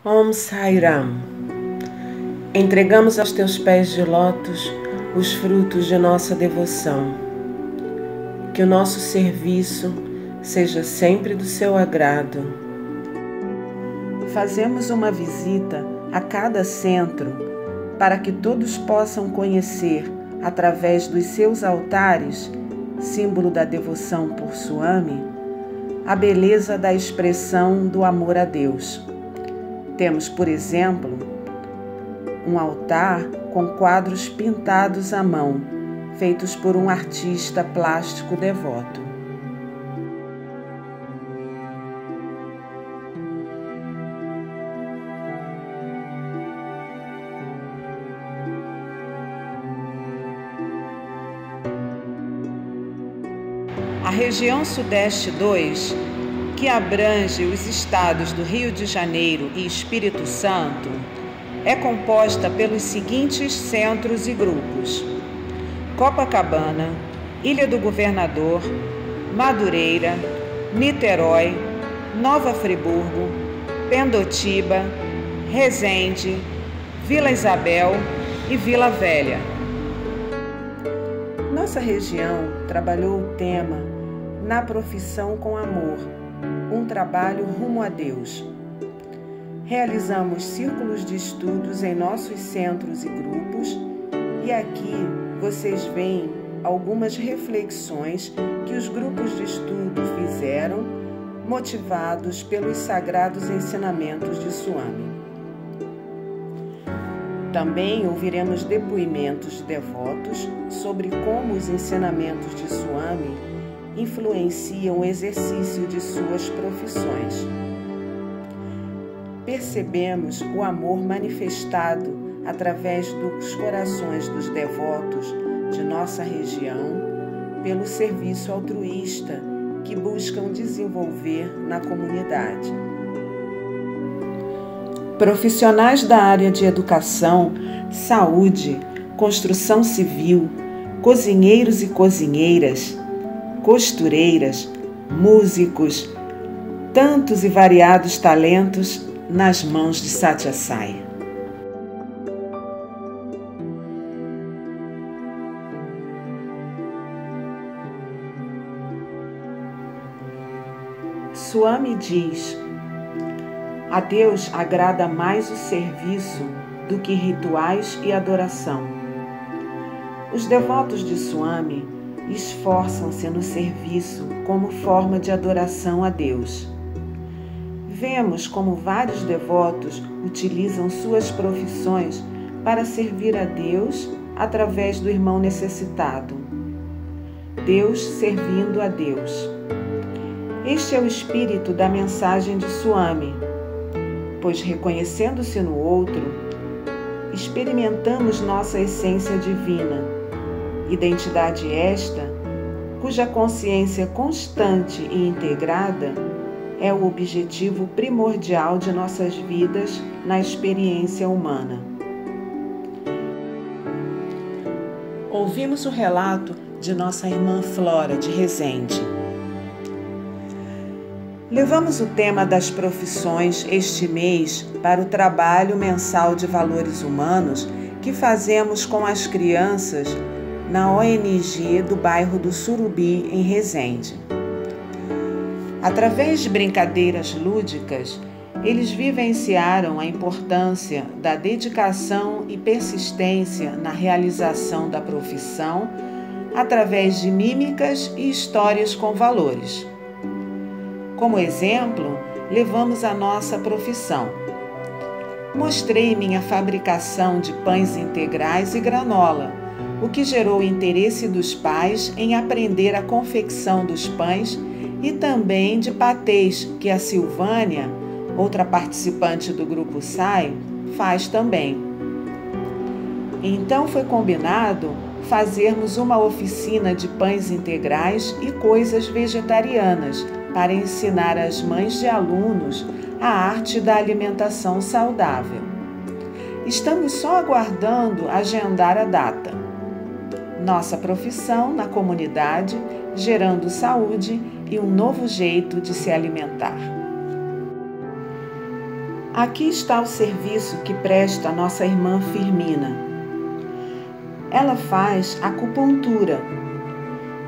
Om Sai Ram. Entregamos aos teus pés de lótus os frutos de nossa devoção. Que o nosso serviço seja sempre do seu agrado. Fazemos uma visita a cada centro para que todos possam conhecer, através dos seus altares, símbolo da devoção por Swami, a beleza da expressão do amor a Deus. Temos, por exemplo, um altar com quadros pintados à mão, feitos por um artista plástico devoto. A região Sudeste 2, que abrange os estados do Rio de Janeiro e Espírito Santo, é composta pelos seguintes centros e grupos: Copacabana, Ilha do Governador, Madureira, Niterói, Nova Friburgo, Pendotiba, Resende, Vila Isabel e Vila Velha. Nossa região trabalhou o tema Na Profissão com Amor, um trabalho rumo a Deus. Realizamos círculos de estudos em nossos centros e grupos, e aqui vocês veem algumas reflexões que os grupos de estudo fizeram, motivados pelos sagrados ensinamentos de Swami. Também ouviremos depoimentos de devotos sobre como os ensinamentos de Swami influenciam o exercício de suas profissões. Percebemos o amor manifestado através dos corações dos devotos de nossa região pelo serviço altruísta que buscam desenvolver na comunidade. Profissionais da área de educação, saúde, construção civil, cozinheiros e cozinheiras, costureiras, músicos, tantos e variados talentos nas mãos de Satya Sai. Swami diz: a Deus agrada mais o serviço do que rituais e adoração. Os devotos de Swami esforçam-se no serviço como forma de adoração a Deus. Vemos como vários devotos utilizam suas profissões para servir a Deus através do irmão necessitado. Deus servindo a Deus. Este é o espírito da mensagem de Swami, pois reconhecendo-se no outro, experimentamos nossa essência divina, identidade esta, cuja consciência constante e integrada é o objetivo primordial de nossas vidas na experiência humana. Ouvimos o relato de nossa irmã Flora de Resende. Levamos o tema das profissões este mês para o trabalho mensal de valores humanos que fazemos com as crianças na ONG do bairro do Surubi, em Resende. Através de brincadeiras lúdicas, eles vivenciaram a importância da dedicação e persistência na realização da profissão através de mímicas e histórias com valores. Como exemplo, levamos a nossa profissão. Mostrei minha fabricação de pães integrais e granola, o que gerou o interesse dos pais em aprender a confecção dos pães e também de patês, que a Silvânia, outra participante do Grupo Sai, faz também. Então foi combinado fazermos uma oficina de pães integrais e coisas vegetarianas, para ensinar às mães de alunos a arte da alimentação saudável. Estamos só aguardando agendar a data. Nossa profissão na comunidade, gerando saúde e um novo jeito de se alimentar. Aqui está o serviço que presta a nossa irmã Firmina. Ela faz acupuntura.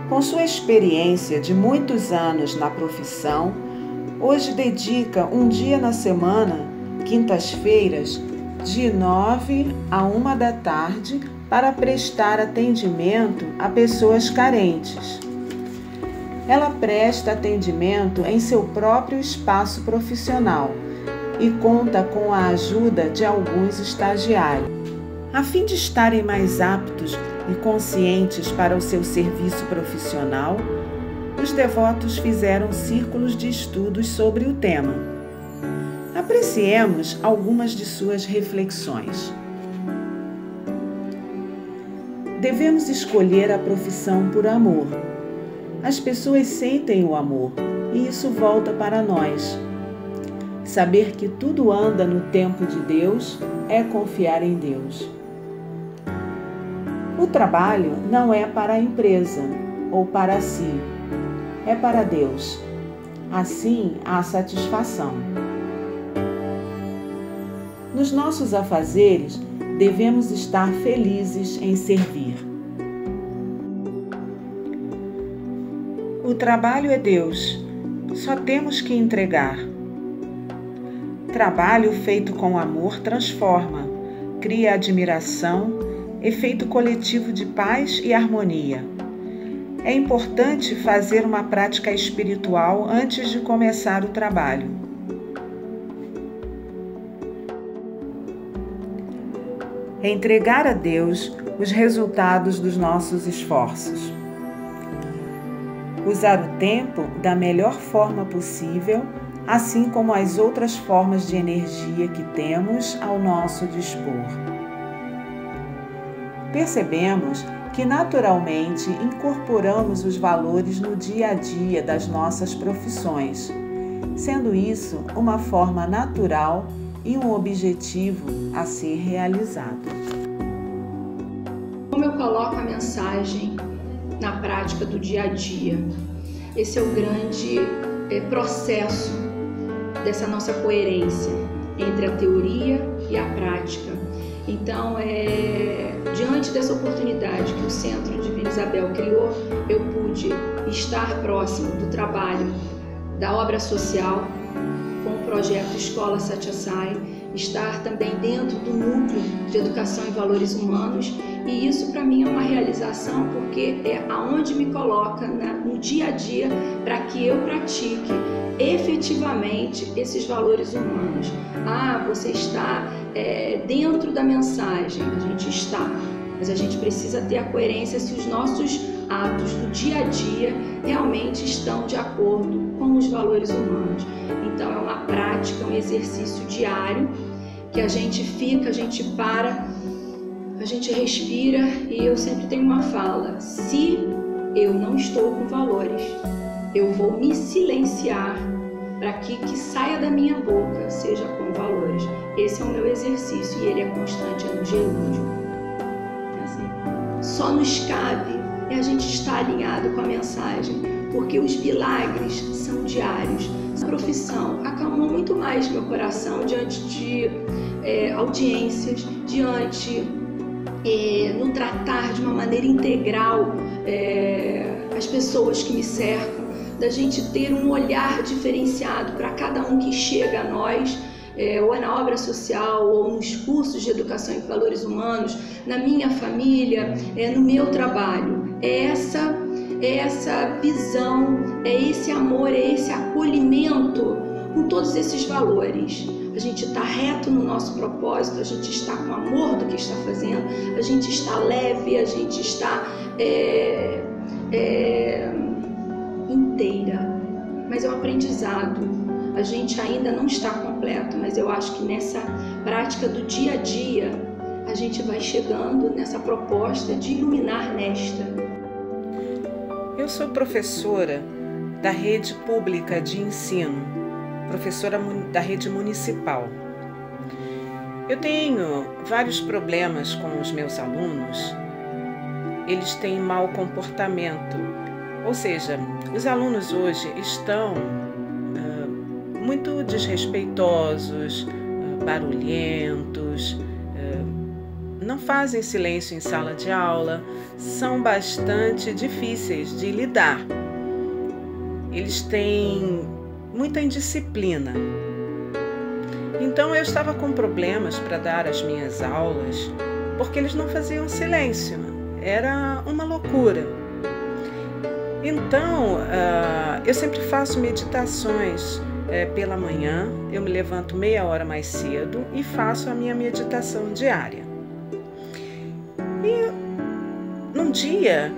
Com sua experiência de muitos anos na profissão, hoje dedica um dia na semana, quintas-feiras, de 9 a 1 da tarde, para prestar atendimento a pessoas carentes. Ela presta atendimento em seu próprio espaço profissional e conta com a ajuda de alguns estagiários. A fim de estarem mais aptos e conscientes para o seu serviço profissional, os devotos fizeram círculos de estudos sobre o tema. Apreciemos algumas de suas reflexões. Devemos escolher a profissão por amor. As pessoas sentem o amor e isso volta para nós. Saber que tudo anda no tempo de Deus é confiar em Deus. O trabalho não é para a empresa ou para si, é para Deus. Assim há satisfação. Nos nossos afazeres, devemos estar felizes em servir. O trabalho é Deus, só temos que entregar. Trabalho feito com amor transforma, cria admiração, efeito coletivo de paz e harmonia. É importante fazer uma prática espiritual antes de começar o trabalho. Entregar a Deus os resultados dos nossos esforços. Usar o tempo da melhor forma possível, assim como as outras formas de energia que temos ao nosso dispor. Percebemos que naturalmente incorporamos os valores no dia a dia das nossas profissões, sendo isso uma forma natural e um objetivo a ser realizado. Como eu coloco a mensagem na prática do dia a dia? Esse é o grande processo dessa nossa coerência entre a teoria e a prática. Então, diante dessa oportunidade que o Centro Divina Isabel criou, eu pude estar próximo do trabalho da obra social com o projeto Escola Satyasai, estar também dentro do núcleo de educação e valores humanos, e isso para mim é uma realização porque é aonde me coloca no dia a dia para que eu pratique efetivamente esses valores humanos. Você está dentro da mensagem, a gente está, mas a gente precisa ter a coerência se os nossos atos do dia a dia realmente estão de acordo com os valores humanos. Então é uma prática, um exercício diário que a gente fica, a gente para, a gente respira, e eu sempre tenho uma fala: se eu não estou com valores, eu vou me silenciar para que saia da minha boca seja com valores. Esse é o meu exercício e ele é constante, é no gerúndio. Só nos cabe a gente estar alinhado com a mensagem, porque os milagres são diários. A profissão acalmou muito mais meu coração diante de audiências, diante no tratar de uma maneira integral as pessoas que me cercam, da gente ter um olhar diferenciado para cada um que chega a nós, ou na obra social, ou nos cursos de educação e valores humanos, na minha família, no meu trabalho. É essa visão, é esse amor, é esse acolhimento com todos esses valores. A gente está reto no nosso propósito, a gente está com amor do que está fazendo, a gente está leve, a gente está inteira. Mas é um aprendizado. A gente ainda não está completo, mas eu acho que nessa prática do dia a dia, a gente vai chegando nessa proposta de iluminar nesta. Eu sou professora da rede pública de ensino, professora da rede municipal. Eu tenho vários problemas com os meus alunos. Eles têm mau comportamento, ou seja, os alunos hoje estão muito desrespeitosos, barulhentos, não fazem silêncio em sala de aula, são bastante difíceis de lidar. Eles têm muita indisciplina. Então eu estava com problemas para dar as minhas aulas, porque eles não faziam silêncio. Era uma loucura. Então, eu sempre faço meditações pela manhã. Eu me levanto meia hora mais cedo e faço a minha meditação diária. E num dia,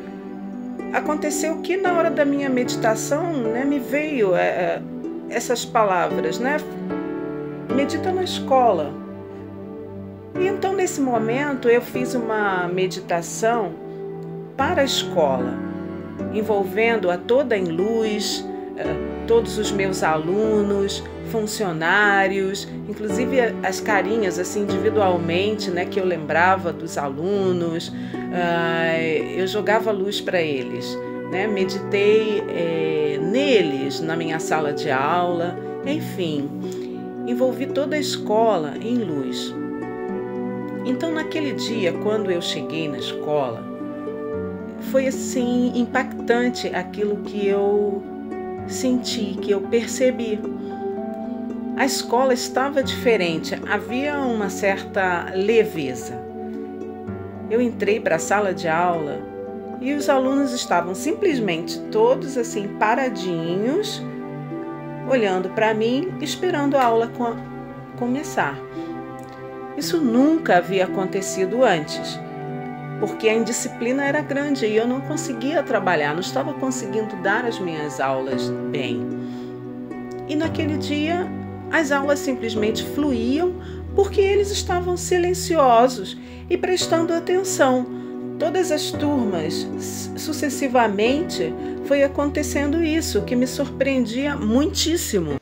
aconteceu que na hora da minha meditação, me veio essas palavras, medita na escola. E então, nesse momento, eu fiz uma meditação para a escola, envolvendo-a toda em luz, todos os meus alunos, funcionários, inclusive as carinhas assim individualmente, que eu lembrava dos alunos, eu jogava luz para eles, meditei neles na minha sala de aula, enfim, envolvi toda a escola em luz. Então, naquele dia, quando eu cheguei na escola, foi assim impactante aquilo que eu senti, que eu percebi. A escola estava diferente, havia uma certa leveza. Eu entrei para a sala de aula e os alunos estavam simplesmente todos assim paradinhos, olhando para mim, esperando a aula começar. Isso nunca havia acontecido antes, porque a indisciplina era grande e eu não conseguia trabalhar, não estava conseguindo dar as minhas aulas bem. E naquele dia, as aulas simplesmente fluíam porque eles estavam silenciosos e prestando atenção. Todas as turmas, sucessivamente, foi acontecendo isso, que me surpreendia muitíssimo.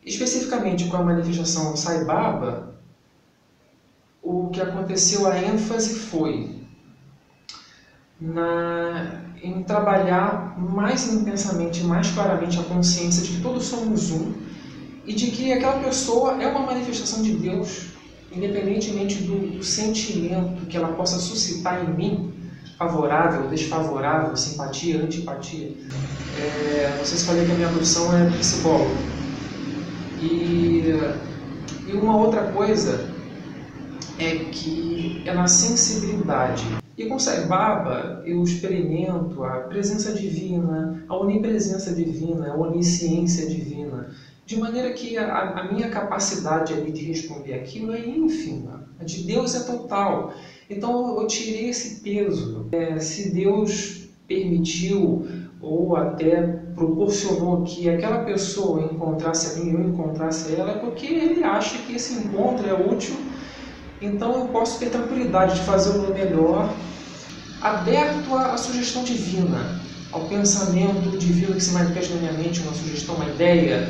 Especificamente com a manifestação Sai Baba, o que aconteceu, a ênfase foi em trabalhar mais intensamente, mais claramente a consciência de que todos somos um e de que aquela pessoa é uma manifestação de Deus, independentemente do sentimento que ela possa suscitar em mim, favorável, desfavorável, simpatia, antipatia. Não sei se falei que a minha profissão é psicólogo. E uma outra coisa é que é na sensibilidade. E com Sai Baba eu experimento a presença divina, a onipresença divina, a onisciência divina, de maneira que a minha capacidade ali de responder aquilo é ínfima, a de Deus é total. Então eu tirei esse peso. Se Deus permitiu ou até proporcionou que aquela pessoa encontrasse a mim e eu encontrasse ela, é porque Ele acha que esse encontro é útil. Então eu posso ter tranquilidade de fazer o meu melhor, aberto à sugestão divina, ao pensamento divino que se manifesta na minha mente, uma sugestão, uma ideia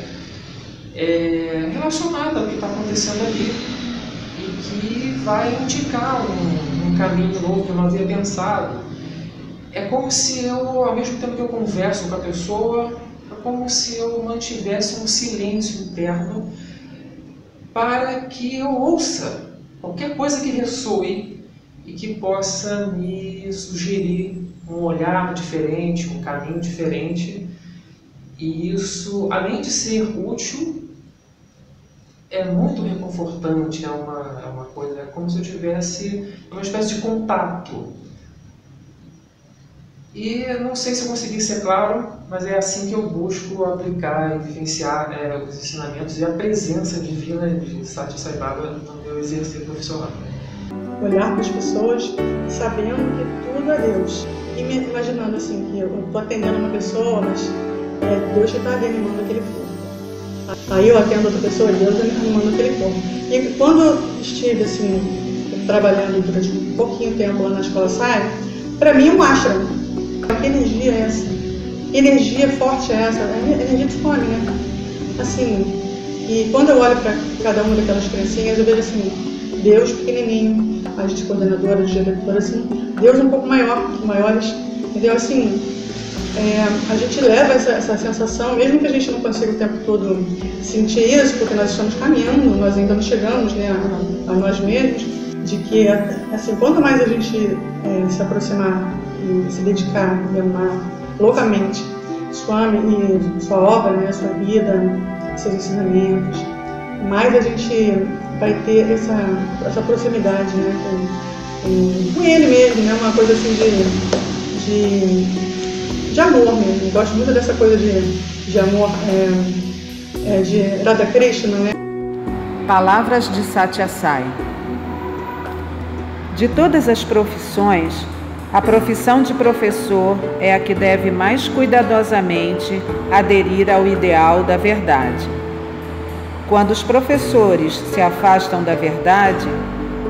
relacionada ao que está acontecendo ali e que vai indicar um caminho novo que eu não havia pensado. É como se eu, ao mesmo tempo que eu converso com a pessoa, é como se eu mantivesse um silêncio interno para que eu ouça qualquer coisa que ressoe e que possa me sugerir um olhar diferente, um caminho diferente. E isso, além de ser útil, é muito reconfortante, é uma coisa, é como se eu tivesse uma espécie de contato. E não sei se eu consegui ser claro, mas é assim que eu busco aplicar e vivenciar os ensinamentos e a presença divina de Sati Sai Baba no meu exercício profissional. Olhar para as pessoas sabendo que tudo é Deus. E me imaginando assim, que eu estou atendendo uma pessoa, mas é Deus que está ali animando aquele corpo. Aí eu atendo outra pessoa, Deus animando aquele corpo. E quando eu estive assim, trabalhando durante um pouquinho tempo lá na Escola Sai, para mim é um ashram. Que energia é essa? Que energia forte é essa? É energia psicónica. Assim, e quando eu olho para cada uma daquelas criancinhas, eu vejo assim, Deus pequenininho, a gente coordenadora, diretora, assim, Deus um pouco maior, maiores, entendeu? Assim, a gente leva essa sensação, mesmo que a gente não consiga o tempo todo sentir isso, porque nós estamos caminhando, nós ainda não chegamos, né, a nós mesmos, de que, assim, quanto mais a gente se aproximar e se dedicar e amar loucamente sua obra, né, sua vida, seus ensinamentos, mais a gente vai ter essa proximidade, né, com ele mesmo, né, uma coisa assim de amor mesmo. Eu gosto muito dessa coisa de amor, de Radha Krishna, né? Palavras de Satya Sai. De todas as profissões, a profissão de professor é a que deve mais cuidadosamente aderir ao ideal da verdade. Quando os professores se afastam da verdade,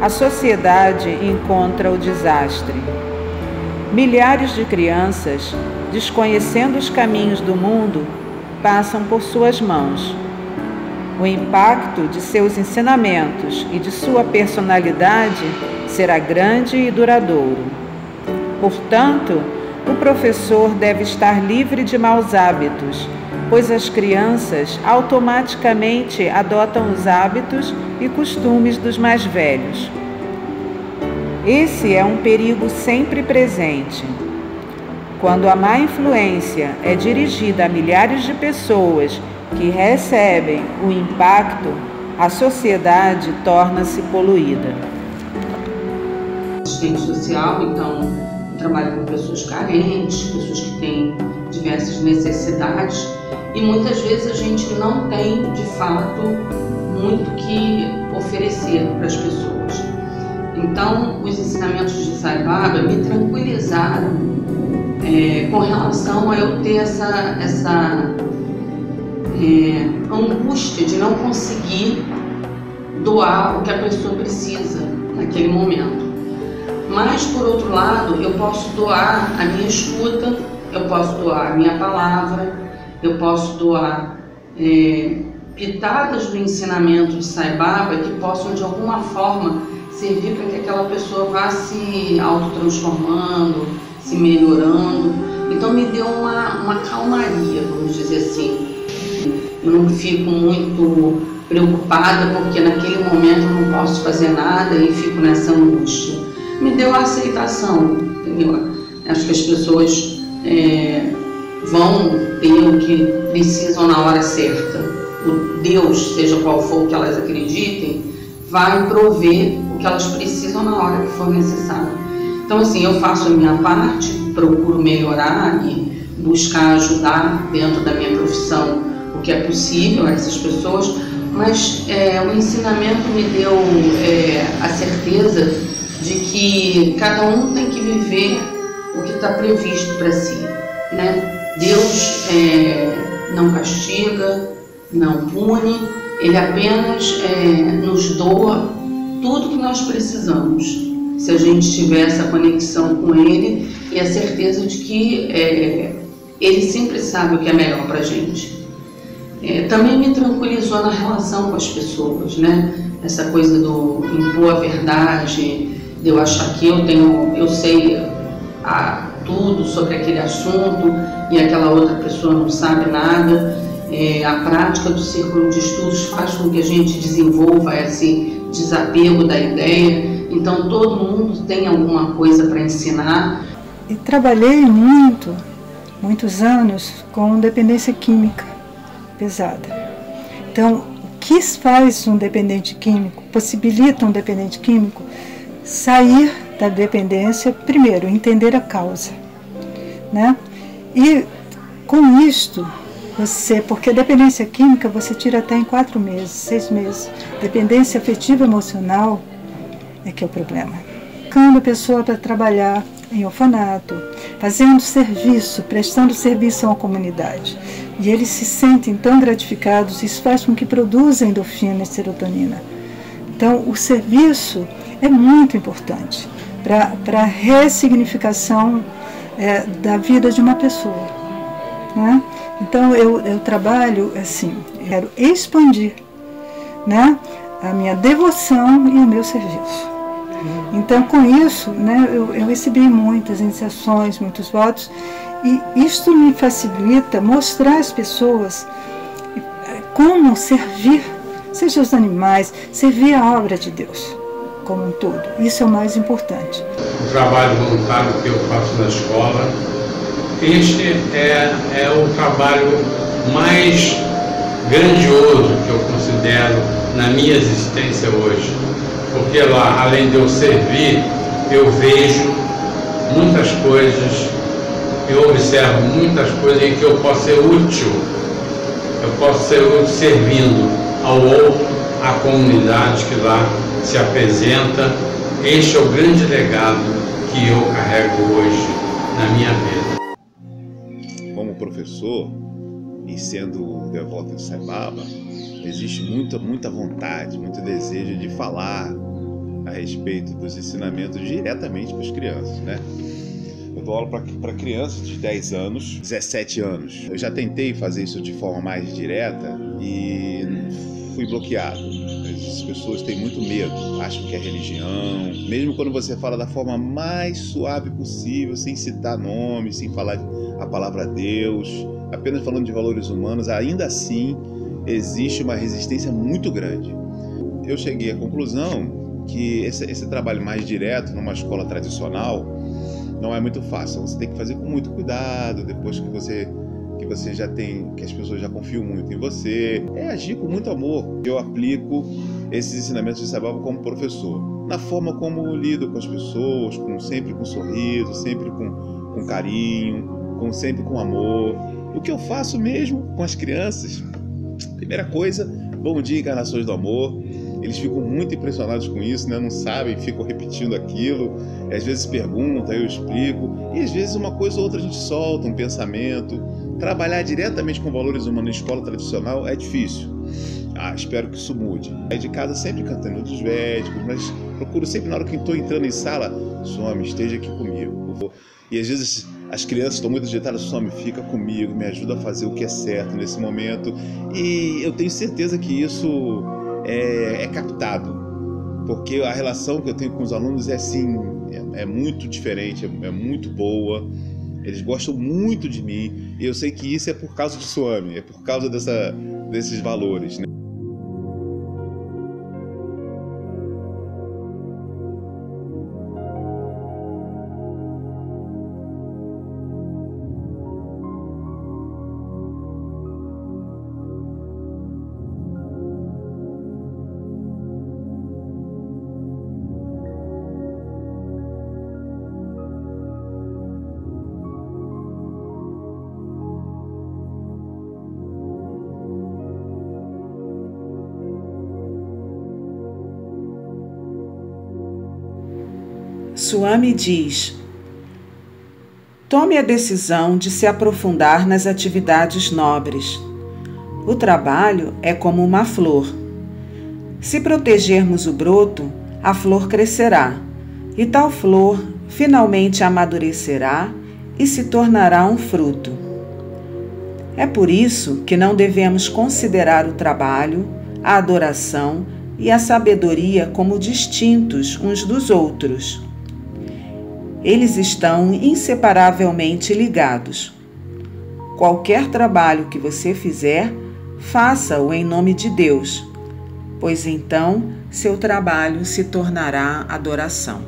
a sociedade encontra o desastre. Milhares de crianças, desconhecendo os caminhos do mundo, passam por suas mãos. O impacto de seus ensinamentos e de sua personalidade será grande e duradouro. Portanto, o professor deve estar livre de maus hábitos, pois as crianças automaticamente adotam os hábitos e costumes dos mais velhos. Esse é um perigo sempre presente. Quando a má influência é dirigida a milhares de pessoas que recebem o impacto, a sociedade torna-se poluída. Assistente social, então, eu trabalho com pessoas carentes, pessoas que têm diversas necessidades, e muitas vezes a gente não tem, de fato, muito que oferecer para as pessoas. Então, os ensinamentos de Sai Baba me tranquilizaram com relação a eu ter essa angústia de não conseguir doar o que a pessoa precisa naquele momento. Mas, por outro lado, eu posso doar a minha escuta, eu posso doar a minha palavra, eu posso doar pitadas do ensinamento de Sai Baba que possam, de alguma forma, servir para que aquela pessoa vá se autotransformando, se melhorando. Então me deu uma calmaria, vamos dizer assim. Eu não fico muito preocupada porque naquele momento eu não posso fazer nada e fico nessa angústia. Me deu a aceitação, entendeu? Acho que as pessoas vão ter o que precisam na hora certa. O Deus, seja qual for o que elas acreditem, vai prover o que elas precisam na hora que for necessário. Então, assim, eu faço a minha parte, procuro melhorar e buscar ajudar dentro da minha profissão o que é possível a essas pessoas, mas o ensinamento me deu a certeza de que cada um tem que viver o que está previsto para si, né? Deus não castiga, não pune, Ele apenas nos doa tudo que nós precisamos, se a gente tiver essa conexão com Ele e a certeza de que Ele sempre sabe o que é melhor para a gente. Também me tranquilizou na relação com as pessoas, né? Essa coisa do impor a verdade, de eu achar que eu sei tudo sobre aquele assunto e aquela outra pessoa não sabe nada. A prática do círculo de estudos faz com que a gente desenvolva esse desapego da ideia. Então todo mundo tem alguma coisa para ensinar. E trabalhei muitos anos com dependência química pesada. Então, o que faz um dependente químico, possibilita um dependente químico sair da dependência, primeiro, entender a causa, né? E com isto, porque a dependência química você tira até em 4 meses, 6 meses. Dependência afetiva emocional é que é o problema. Quando a pessoa para trabalhar em orfanato, fazendo serviço, prestando serviço a uma comunidade, e eles se sentem tão gratificados, isso faz com que produzam endorfina e serotonina. Então, o serviço é muito importante para a ressignificação da vida de uma pessoa, né? Então, eu trabalho assim, quero expandir, né, a minha devoção e o meu serviço. Então, com isso, né, eu recebi muitas iniciações, muitos votos, e isto me facilita mostrar às pessoas como servir, seja os animais, servir a obra de Deus como um todo. Isso é o mais importante. O trabalho voluntário que eu faço na escola, este é o trabalho mais grandioso que eu considero na minha existência hoje. Porque lá, além de eu servir, eu vejo muitas coisas, eu observo muitas coisas em que eu posso ser útil. Eu posso ser útil servindo ao outro, à comunidade que lá se apresenta. Este é o grande legado que eu carrego hoje na minha vida. Como professor, e sendo devoto em Sai Baba, existe muita vontade, muito desejo de falar a respeito dos ensinamentos diretamente para as crianças, né? Eu dou aula para crianças de 10 anos, 17 anos. Eu já tentei fazer isso de forma mais direta e fui bloqueado. As pessoas têm muito medo, acham que é religião. Mesmo quando você fala da forma mais suave possível, sem citar nomes, sem falar a palavra Deus, apenas falando de valores humanos, ainda assim existe uma resistência muito grande. Eu cheguei à conclusão que esse trabalho mais direto numa escola tradicional não é muito fácil. Você tem que fazer com muito cuidado, depois que você já tem, que as pessoas já confiam muito em você, é agir com muito amor. Eu aplico esses ensinamentos de Sai Baba como professor, na forma como eu lido com as pessoas, sempre com sorriso, sempre com carinho, sempre com amor. O que eu faço mesmo com as crianças, primeira coisa, bom dia, encarnações do amor. Eles ficam muito impressionados com isso, né? Não sabem, ficam repetindo aquilo. Às vezes perguntam, eu explico. E às vezes uma coisa ou outra a gente solta, um pensamento. Trabalhar diretamente com valores humanos na escola tradicional é difícil. Espero que isso mude. Aí de casa sempre cantando dos védicos, mas procuro sempre na hora que estou entrando em sala, Swami, esteja aqui comigo. E às vezes as crianças estão muito agitadas, Swami, fica comigo, me ajuda a fazer o que é certo nesse momento. E eu tenho certeza que isso é captado, porque a relação que eu tenho com os alunos é assim, é muito diferente, é muito boa. Eles gostam muito de mim e eu sei que isso é por causa de Swami, é por causa desses valores, né? Swami diz: tome a decisão de se aprofundar nas atividades nobres. O trabalho é como uma flor. Se protegermos o broto, a flor crescerá, e tal flor finalmente amadurecerá e se tornará um fruto. É por isso que não devemos considerar o trabalho, a adoração e a sabedoria como distintos uns dos outros. Eles estão inseparavelmente ligados. Qualquer trabalho que você fizer, faça-o em nome de Deus, pois então seu trabalho se tornará adoração.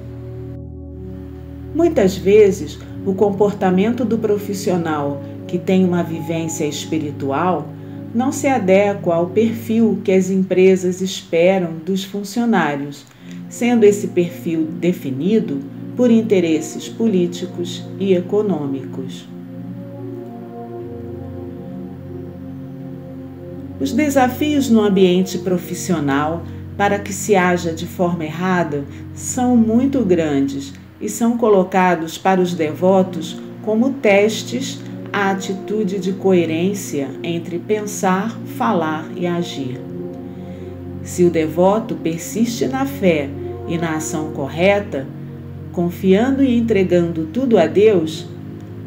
Muitas vezes, o comportamento do profissional que tem uma vivência espiritual não se adequa ao perfil que as empresas esperam dos funcionários, sendo esse perfil definido por interesses políticos e econômicos. Os desafios no ambiente profissional para que se haja de forma errada são muito grandes e são colocados para os devotos como testes à atitude de coerência entre pensar, falar e agir. Se o devoto persiste na fé e na ação correta, confiando e entregando tudo a Deus,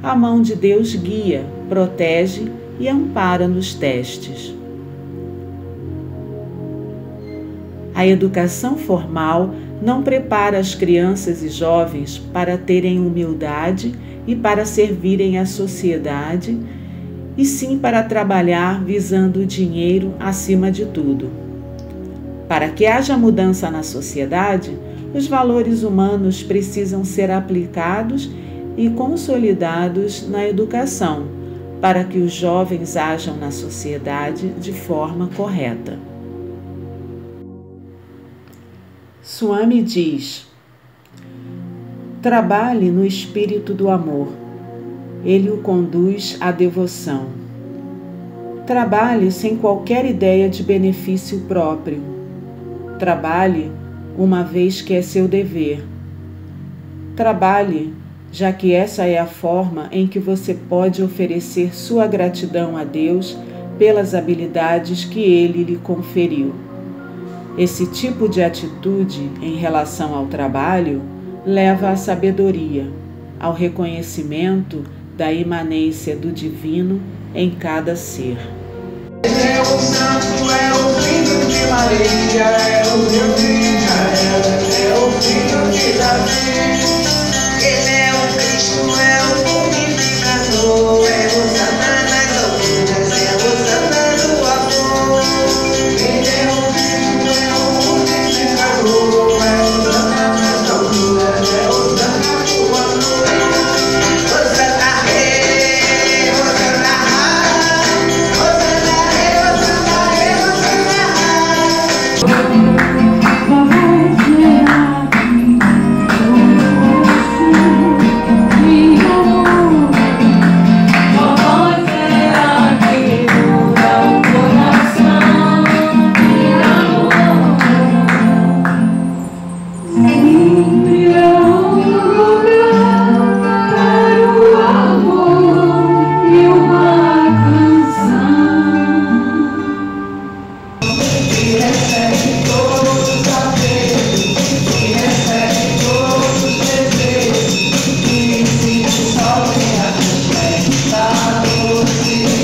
a mão de Deus guia, protege e ampara nos testes. A educação formal não prepara as crianças e jovens para terem humildade e para servirem à sociedade, e sim para trabalhar visando o dinheiro acima de tudo. Para que haja mudança na sociedade, os valores humanos precisam ser aplicados e consolidados na educação, para que os jovens ajam na sociedade de forma correta. Swami diz: trabalhe no espírito do amor. Ele o conduz à devoção. Trabalhe sem qualquer ideia de benefício próprio. Trabalhe uma vez que é seu dever. Trabalhe, já que essa é a forma em que você pode oferecer sua gratidão a Deus pelas habilidades que Ele lhe conferiu. Esse tipo de atitude em relação ao trabalho leva à sabedoria, ao reconhecimento da imanência do divino em cada ser. Ele é o santo, é o filho de Maria, é o Deus de Israel, é o filho de Davi. Ele é o Cristo, é o purificador, é o Satã nas alturas, é o Satã do amor. Ele é o Cristo, é o purificador, é o Satã nas alturas, é o Satã do amor. Thank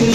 you.